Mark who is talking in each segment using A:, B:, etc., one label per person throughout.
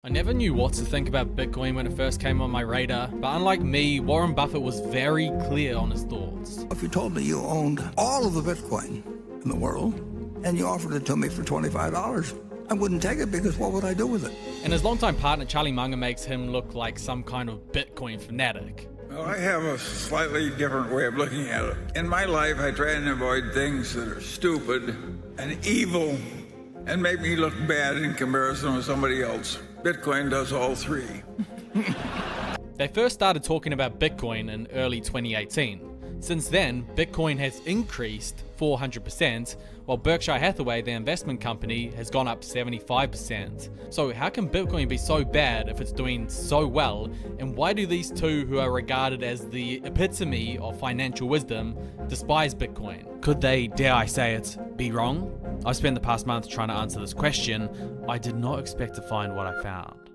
A: I never knew what to think about Bitcoin when it first came on my radar, but unlike me, Warren Buffett was very clear on his thoughts.
B: If you told me you owned all of the Bitcoin in the world and you offered it to me for $25, I wouldn't take it because what would I do with it?
A: And his longtime partner Charlie Munger makes him look like some kind of Bitcoin fanatic.
C: Well, I have a slightly different way of looking at it. In my life, I try and avoid things that are stupid and evil and make me look bad in comparison with somebody else. Bitcoin does all three.
A: They first started talking about Bitcoin in early 2018. Since then, Bitcoin has increased 400%, while Berkshire Hathaway, the investment company, has gone up 75%. So how can Bitcoin be so bad if it's doing so well? And why do these two, who are regarded as the epitome of financial wisdom, despise Bitcoin? Could they, dare I say it, be wrong? I've spent the past month trying to answer this question. I did not expect to find what I found.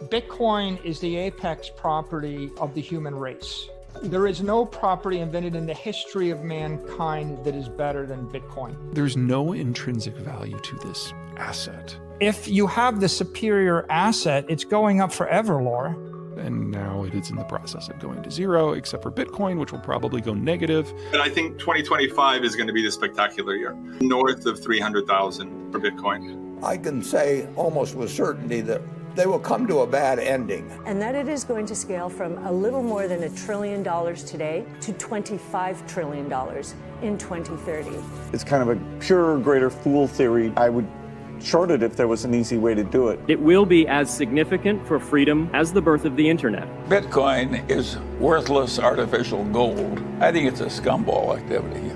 D: Bitcoin is the apex property of the human race. There is no property invented in the history of mankind that is better than Bitcoin.
E: There's no intrinsic value to this asset.
D: If you have the superior asset, it's going up forever, Laura.
E: And now it is in the process of going to zero, except for Bitcoin, which will probably go negative.
F: And I think 2025 is going to be the spectacular year. North of 300,000 for Bitcoin.
B: I can say almost with certainty that they will come to a bad ending.
G: And that it is going to scale from a little more than $1 trillion today to $25 trillion in 2030.
H: It's kind of a pure greater fool theory. I would short it if there was an easy way to do it.
I: It will be as significant for freedom as the birth of the internet.
C: Bitcoin is worthless artificial gold. I think it's a scumball activity.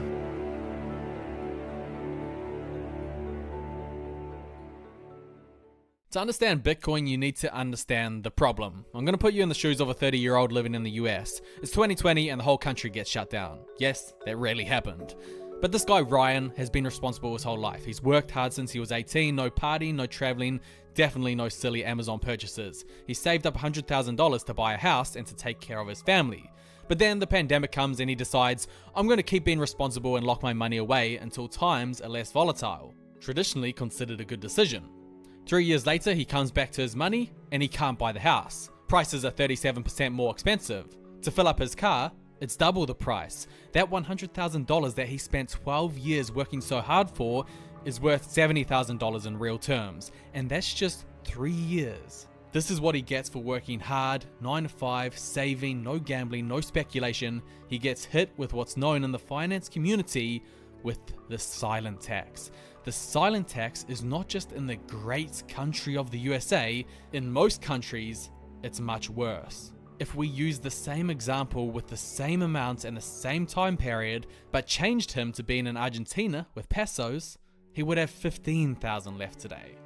A: To understand Bitcoin, you need to understand the problem. I'm going to put you in the shoes of a 30-year-old living in the US. It's 2020 and the whole country gets shut down. Yes, that really happened. But this guy, Ryan, has been responsible his whole life. He's worked hard since he was 18, no partying, no traveling, definitely no silly Amazon purchases. He saved up $100,000 to buy a house and to take care of his family. But then the pandemic comes and he decides, I'm going to keep being responsible and lock my money away until times are less volatile. Traditionally considered a good decision. 3 years later, he comes back to his money and he can't buy the house. Prices are 37% more expensive. To fill up his car, it's double the price. That $100,000 that he spent 12 years working so hard for is worth $70,000 in real terms. And that's just 3 years. This is what he gets for working hard, 9 to 5, saving, no gambling, no speculation. He gets hit with what's known in the finance community with the silent tax. The silent tax is not just in the great country of the USA, in most countries, it's much worse. If we used the same example with the same amount and the same time period, but changed him to being in Argentina with pesos, he would have 15,000 left today.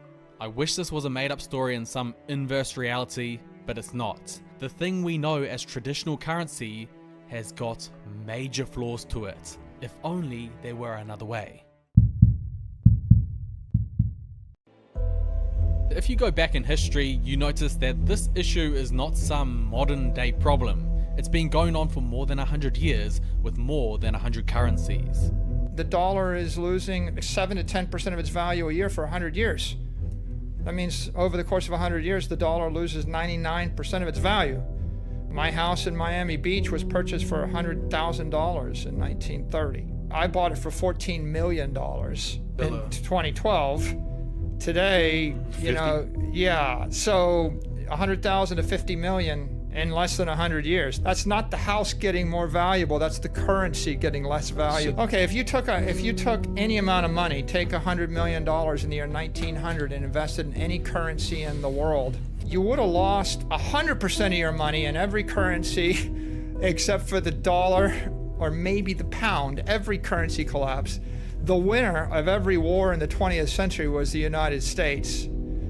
A: I wish this was a made-up story in some inverse reality, but it's not. The thing we know as traditional currency has got major flaws to it. If only there were another way. If you go back in history, you notice that this issue is not some modern day problem. It's been going on for more than 100 years with more than 100 currencies.
D: The dollar is losing 7 to 10% of its value a year for 100 years. That means over the course of 100 years, the dollar loses 99% of its value. My house in Miami Beach was purchased for $100,000 in 1930. I bought it for $14 million in 2012. Today, so 100,000 to 50 million in less than 100 years. That's not the house getting more valuable, that's the currency getting less value. Okay, if you took any amount of money, take $100 million in the year 1900 and invested in any currency in the world, you would have lost 100% of your money in every currency except for the dollar or maybe the pound. Every currency collapsed. The winner of every war in the 20th century was the United States.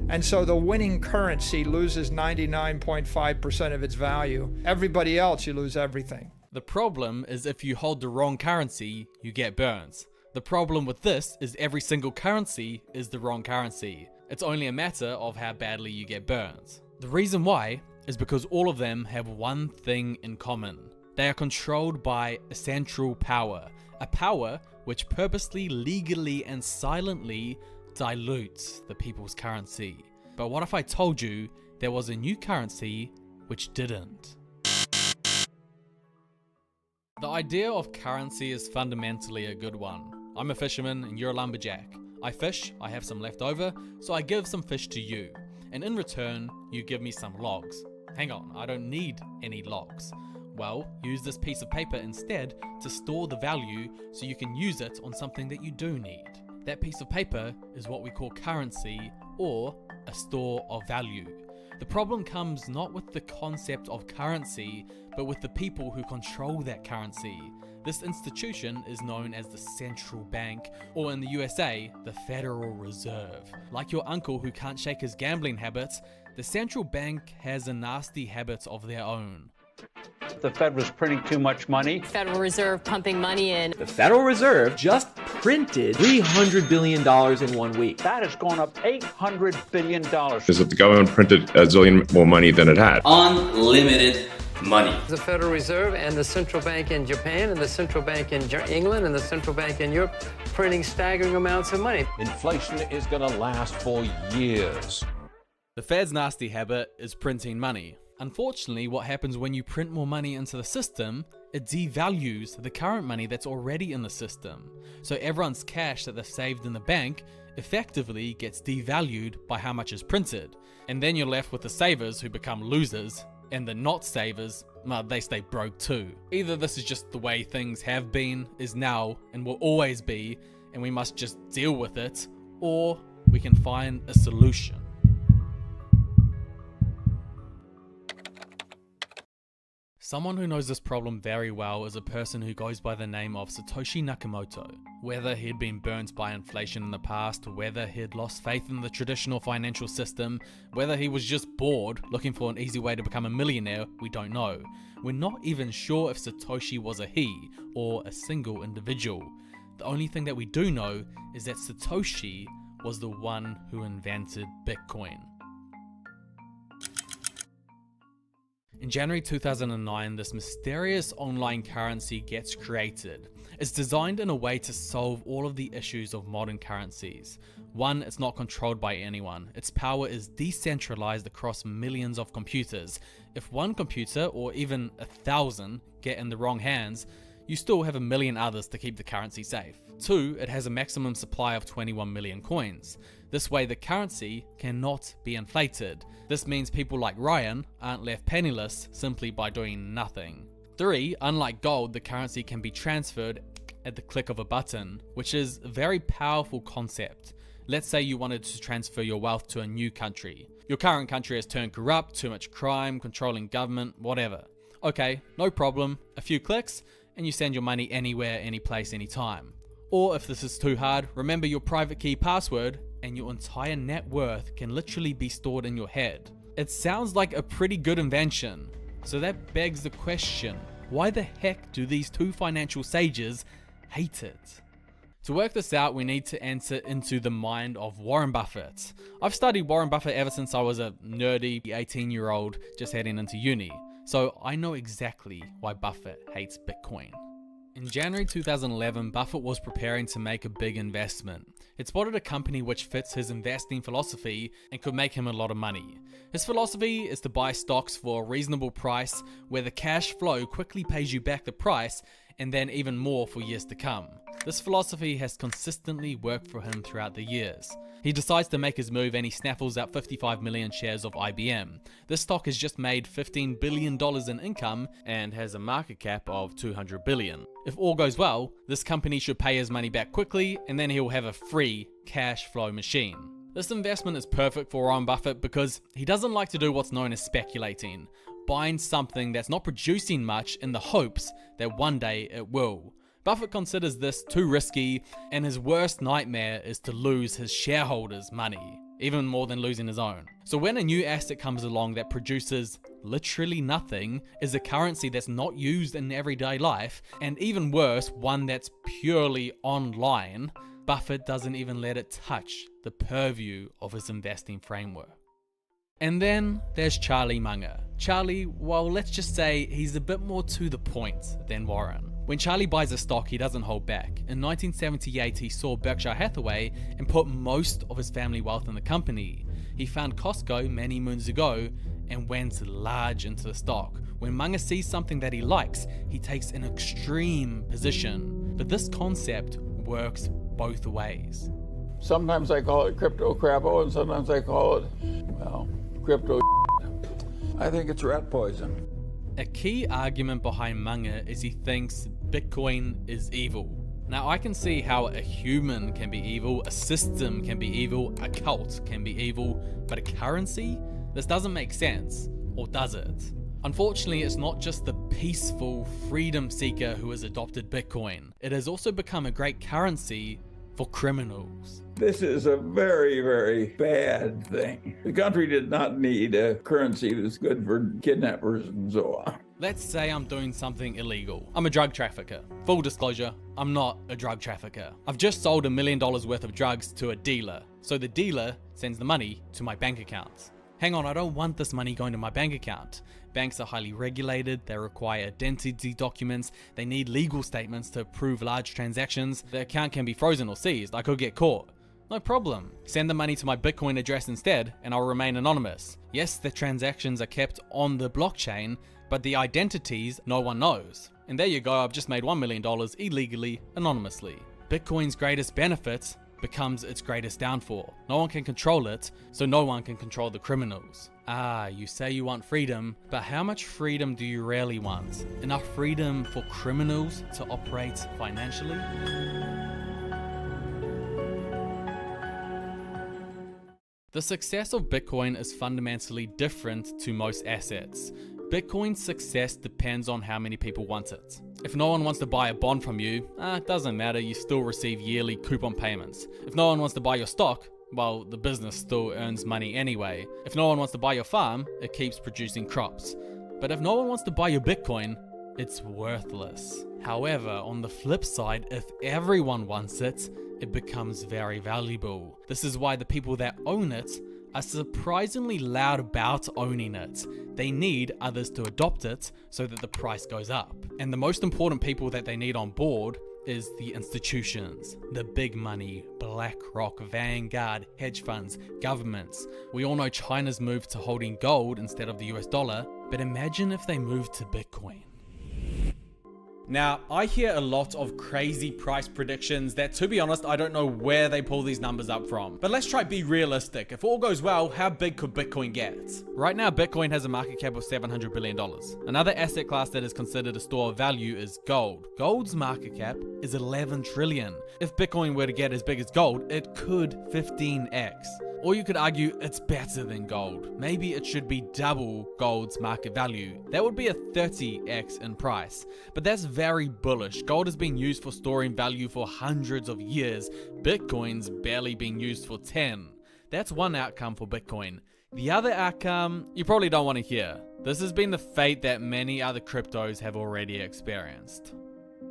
D: And so the winning currency loses 99.5% of its value. Everybody else, you lose everything.
A: The problem is if you hold the wrong currency, you get burnt. The problem with this is every single currency is the wrong currency. It's only a matter of how badly you get burnt. The reason why is because all of them have one thing in common. They are controlled by a central power, a power which purposely, legally, and silently dilutes the people's currency. But what if I told you there was a new currency which didn't. The idea of currency is fundamentally a good one. I'm a fisherman and you're a lumberjack. I fish, I have some left over, so I give some fish to you. And in return, you give me some logs. Hang on, I don't need any logs. Well, use this piece of paper instead to store the value so you can use it on something that you do need. That piece of paper is what we call currency, or a store of value. The problem comes not with the concept of currency, but with the people who control that currency. This institution is known as the central bank, or in the USA, the Federal Reserve. Like your uncle who can't shake his gambling habits, the central bank has a nasty habit of their own.
J: The Fed was printing too much money.
K: Federal Reserve pumping money in.
L: The Federal Reserve just printed $300 billion in 1 week.
J: That has gone up $800 billion.
M: Is that the government printed a zillion more money than it had.
N: Unlimited money.
O: The Federal Reserve and the central bank in Japan and the central bank in England and the central bank in Europe printing staggering amounts of money.
P: Inflation is going to last for years.
A: The Fed's nasty habit is printing money. Unfortunately, what happens when you print more money into the system, it devalues the current money that's already in the system. So everyone's cash that they've saved in the bank effectively gets devalued by how much is printed. And then you're left with the savers who become losers, and the not savers, well, they stay broke too. Either this is just the way things have been, is now, and will always be, and we must just deal with it, or we can find a solution. Someone who knows this problem very well is a person who goes by the name of Satoshi Nakamoto. Whether he'd been burnt by inflation in the past, whether he'd lost faith in the traditional financial system, whether he was just bored looking for an easy way to become a millionaire, we don't know. We're not even sure if Satoshi was a he or a single individual. The only thing that we do know is that Satoshi was the one who invented Bitcoin. In January 2009, this mysterious online currency gets created. It's designed in a way to solve all of the issues of modern currencies. One, it's not controlled by anyone. Its power is decentralized across millions of computers. If one computer, or even 1,000, get in the wrong hands, you still have 1 million others to keep the currency safe. 2, it has a maximum supply of 21 million coins. This way the currency cannot be inflated. This means people like Ryan aren't left penniless simply by doing nothing. 3, unlike gold, the currency can be transferred at the click of a button, which is a very powerful concept. Let's say you wanted to transfer your wealth to a new country. Your current country has turned corrupt, too much crime, controlling government, whatever. Okay, no problem, a few clicks, and you send your money anywhere, any place, anytime. Or if this is too hard, remember your private key password and your entire net worth can literally be stored in your head. It sounds like a pretty good invention. So that begs the question, why the heck do these two financial sages hate it? To work this out, we need to enter into the mind of Warren Buffett. I've studied Warren Buffett ever since I was a nerdy 18-year-old just heading into uni. So I know exactly why Buffett hates Bitcoin. In January 2011, Buffett was preparing to make a big investment. It spotted a company which fits his investing philosophy and could make him a lot of money. His philosophy is to buy stocks for a reasonable price where the cash flow quickly pays you back the price and then even more for years to come. This philosophy has consistently worked for him throughout the years. He decides to make his move and he snaffles out 55 million shares of IBM. This stock has just made $15 billion in income and has a market cap of $200 billion. If all goes well, this company should pay his money back quickly and then he'll have a free cash flow machine. This investment is perfect for Warren Buffett because he doesn't like to do what's known as speculating, buying something that's not producing much in the hopes that one day it will. Buffett considers this too risky, and his worst nightmare is to lose his shareholders' money, even more than losing his own. So when a new asset comes along that produces literally nothing, is a currency that's not used in everyday life, and even worse, one that's purely online, Buffett doesn't even let it touch the purview of his investing framework. And then there's Charlie Munger. Charlie, well, let's just say he's a bit more to the point than Warren. When Charlie buys a stock, he doesn't hold back. In 1978, he saw Berkshire Hathaway and put most of his family wealth in the company. He found Costco many moons ago and went large into the stock. When Manga sees something that he likes, he takes an extreme position. But this concept works both ways.
Q: Sometimes I call it crypto crappo, and sometimes I call it, well, crypto. I think it's rat poison.
A: A key argument behind Manga is he thinks Bitcoin is evil. Now I can see how a human can be evil, a system can be evil, a cult can be evil, but a currency? This doesn't make sense, or does it? Unfortunately, it's not just the peaceful freedom seeker who has adopted Bitcoin. It has also become a great currency for criminals.
Q: This is a very, very bad thing. The country did not need a currency that's good for kidnappers and so on.
A: Let's say I'm doing something illegal. I'm a drug trafficker. Full disclosure, I'm not a drug trafficker. I've just sold $1 million worth of drugs to a dealer. So the dealer sends the money to my bank account. Hang on, I don't want this money going to my bank account. Banks are highly regulated, they require identity documents, they need legal statements to approve large transactions. The account can be frozen or seized, I could get caught. No problem. Send the money to my Bitcoin address instead and I'll remain anonymous. Yes, the transactions are kept on the blockchain, but the identities no one knows. And there you go, I've just made $1 million illegally, anonymously. Bitcoin's greatest benefit becomes its greatest downfall. No one can control it, so no one can control the criminals. Ah, you say you want freedom, but how much freedom do you really want? Enough freedom for criminals to operate financially? The success of Bitcoin is fundamentally different to most assets. Bitcoin's success depends on how many people want it. If no one wants to buy a bond from you, it doesn't matter, you still receive yearly coupon payments. If no one wants to buy your stock, well, the business still earns money anyway. If no one wants to buy your farm, it keeps producing crops. But if no one wants to buy your Bitcoin, it's worthless. However, on the flip side, if everyone wants it, it becomes very valuable. This is why the people that own it are surprisingly loud about owning it. They need others to adopt it so that the price goes up. And the most important people that they need on board is the institutions, the big money, BlackRock, Vanguard, hedge funds, governments. We all know China's moved to holding gold instead of the US dollar, but imagine if they moved to Bitcoin. Now, I hear a lot of crazy price predictions that, to be honest, I don't know where they pull these numbers up from. But let's try be realistic. If all goes well, how big could Bitcoin get? Right now, Bitcoin has a market cap of $700 billion. Another asset class that is considered a store of value is gold. Gold's market cap is 11 trillion. If Bitcoin were to get as big as gold, it could 15x. Or you could argue it's better than gold. Maybe it should be double gold's market value. That would be a 30x in price. But that's very bullish. Gold has been used for storing value for hundreds of years. Bitcoin's barely been used for 10. That's one outcome for Bitcoin. The other outcome, you probably don't want to hear. This has been the fate that many other cryptos have already experienced.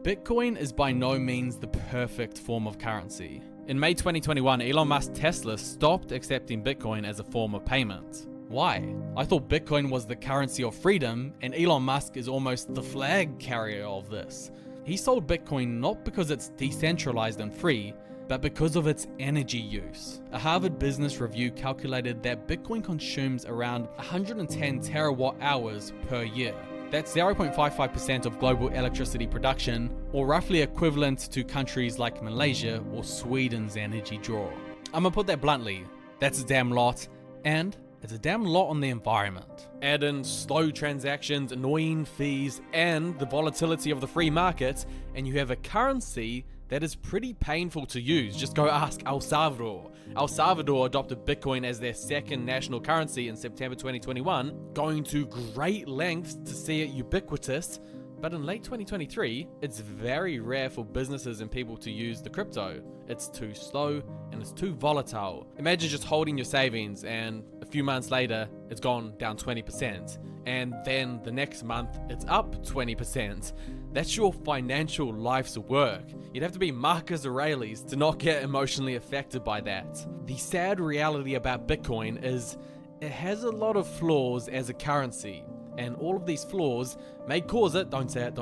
A: Bitcoin is by no means the perfect form of currency. In May 2021, Elon Musk's Tesla stopped accepting Bitcoin as a form of payment. Why? I thought Bitcoin was the currency of freedom, and Elon Musk is almost the flag carrier of this. He sold Bitcoin not because it's decentralized and free, but because of its energy use. A Harvard Business Review calculated that Bitcoin consumes around 110 terawatt hours per year. That's 0.55% of global electricity production, or roughly equivalent to countries like Malaysia or Sweden's energy draw. I'm gonna put that bluntly, that's a damn lot, and it's a damn lot on the environment. Add in slow transactions, annoying fees, and the volatility of the free market, and you have a currency that is pretty painful to use. Just go ask El Salvador. El Salvador adopted Bitcoin as their second national currency in September 2021, going to great lengths to see it ubiquitous, but in late 2023, it's very rare for businesses and people to use the crypto. It's too slow and it's too volatile. Imagine just holding your savings and a few months later, it's gone down 20%. And then the next month, it's up 20%. That's your financial life's work. You'd have to be Marcus Aurelius to not get emotionally affected by that. The sad reality about Bitcoin is it has a lot of flaws as a currency, and all of these flaws may cause it, don't say it,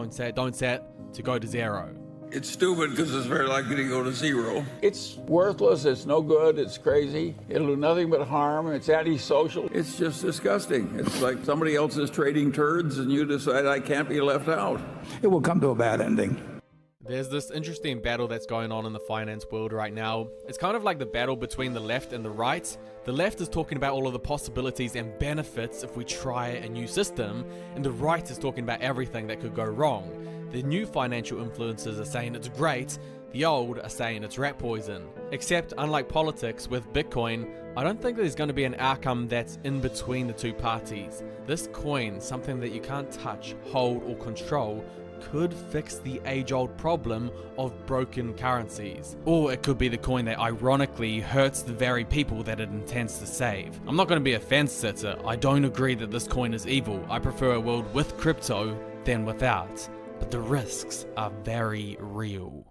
A: to go to zero.
C: It's stupid because it's very likely to go to zero.
Q: It's worthless, it's no good, it's crazy, it'll do nothing but harm, it's antisocial. It's just disgusting. It's like somebody else is trading turds and you decide I can't be left out.
B: It will come to a bad ending.
A: There's this interesting battle that's going on in the finance world right now. It's kind of like the battle between the left and the right. The left is talking about all of the possibilities and benefits if we try a new system, and the right is talking about everything that could go wrong. The new financial influencers are saying it's great, the old are saying it's rat poison. Except, unlike politics with Bitcoin, I don't think there's going to be an outcome that's in between the two parties. This coin, something that you can't touch, hold, or control, could fix the age-old problem of broken currencies. Or it could be the coin that ironically hurts the very people that it intends to save. I'm not going to be a fence sitter. I don't agree that this coin is evil. I prefer a world with crypto than without. But the risks are very real.